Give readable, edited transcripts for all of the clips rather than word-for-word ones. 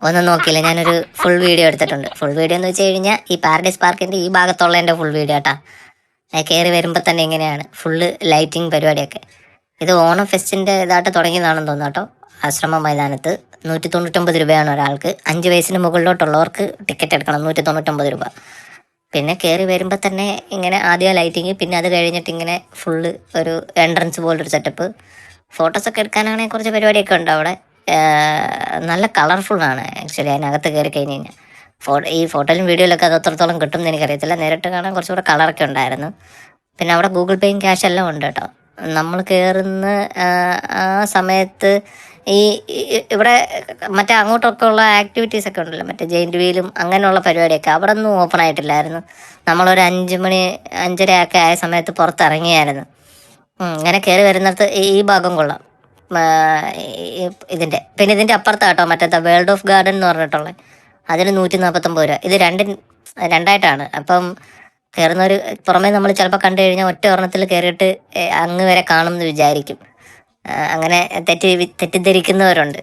ഒന്നും നോക്കിയില്ല, ഞാനൊരു ഫുൾ വീഡിയോ എടുത്തിട്ടുണ്ട്. ഫുൾ വീഡിയോ എന്ന് വെച്ച് കഴിഞ്ഞാൽ ഈ പാരഡൈസ് പാർക്കിൻ്റെ ഈ ഭാഗത്തുള്ള എൻ്റെ ഫുൾ വീഡിയോ കേട്ടാ. കയറി വരുമ്പോൾ തന്നെ ഇങ്ങനെയാണ് ഫുള്ള് ലൈറ്റിംഗ് പരിപാടിയൊക്കെ. ഇത് ഓണം ഫെസ്റ്റിൻ്റെ ഇതായിട്ട് തുടങ്ങിയതാണെന്ന് തോന്നുന്നു കേട്ടോ. ആശ്രമ മൈതാനത്ത് 199 രൂപയാണ് ഒരാൾക്ക്. 5 വയസ്സിന് മുകളിലോട്ടുള്ളവർക്ക് ടിക്കറ്റ് എടുക്കണം, 199 രൂപ. പിന്നെ കയറി വരുമ്പോൾ തന്നെ ഇങ്ങനെ ആദ്യം ലൈറ്റിങ്, പിന്നെ അത് കഴിഞ്ഞിട്ട് ഇങ്ങനെ ഫുള്ള് ഒരു എൻട്രൻസ് പോലൊരു സെറ്റപ്പ്. ഫോട്ടോസൊക്കെ എടുക്കാനാണെങ്കിൽ കുറച്ച് പരിപാടിയൊക്കെ ഉണ്ട് അവിടെ. നല്ല കളർഫുള്ളാണ് ആക്ച്വലി അതിനകത്ത് കയറി കഴിഞ്ഞ് കഴിഞ്ഞാൽ. ഈ ഫോട്ടോയിലും വീഡിയോയിലൊക്കെ അത് എത്രത്തോളം കിട്ടും എന്ന് എനിക്കറിയത്തില്ല. നേരിട്ട് കാണാൻ കുറച്ചുകൂടെ കളറൊക്കെ ഉണ്ടായിരുന്നു. പിന്നെ അവിടെ ഗൂഗിൾ പേയും ക്യാഷ് എല്ലാം ഉണ്ട് കേട്ടോ. നമ്മൾ കയറുന്ന ആ സമയത്ത് ഈ ഇവിടെ മറ്റേ അങ്ങോട്ടൊക്കെ ഉള്ള ആക്ടിവിറ്റീസൊക്കെ ഉണ്ടല്ലോ, മറ്റേ ജെയിൻറ്റ് വീലും അങ്ങനെയുള്ള പരിപാടിയൊക്കെ അവിടെ ഒന്നും ഓപ്പൺ ആയിട്ടില്ലായിരുന്നു. നമ്മളൊരു 5 മണി 5:30 ഒക്കെ ആയ സമയത്ത് പുറത്തിറങ്ങിയായിരുന്നു. ഇങ്ങനെ കയറി വരുന്നിടത്ത് ഈ ഭാഗം കൊള്ളാം. ഇതിൻ്റെ പിന്നെ ഇതിൻ്റെ അപ്പുറത്താട്ടോ മറ്റേ വേൾഡ് ഓഫ് ഗാർഡൻ എന്ന് പറഞ്ഞിട്ടുള്ളത്. അതിന് 149 രൂപ. ഇത് രണ്ടായിട്ടാണ്. അപ്പം കയറുന്നവർ പുറമേ നമ്മൾ ചിലപ്പോൾ കണ്ടു കഴിഞ്ഞാൽ ഒറ്റ ഒരെണ്ണത്തിൽ കയറിയിട്ട് അങ്ങ് വരെ കാണും എന്ന് വിചാരിക്കും. അങ്ങനെ തെറ്റിദ്ധരിക്കുന്നവരുണ്ട്.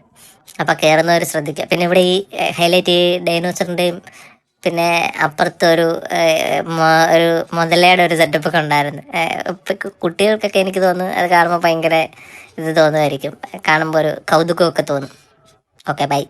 അപ്പം കയറുന്നവർ ശ്രദ്ധിക്കുക. പിന്നെ ഇവിടെ ഈ ഹൈലൈറ്റ് ഈ ഡൈനോസറിൻ്റെയും പിന്നെ അപ്പുറത്ത് ഒരു മുതലയുടെ ഒരു സെറ്റപ്പൊക്കെ ഉണ്ടായിരുന്നു. കുട്ടികൾക്കൊക്കെ എനിക്ക് തോന്നുന്നു അത് കാണുമ്പോൾ ഭയങ്കര ഇത് തോന്നുമായിരിക്കും. കാണുമ്പോൾ ഒരു കൗതുകമൊക്കെ തോന്നും. Okay, by.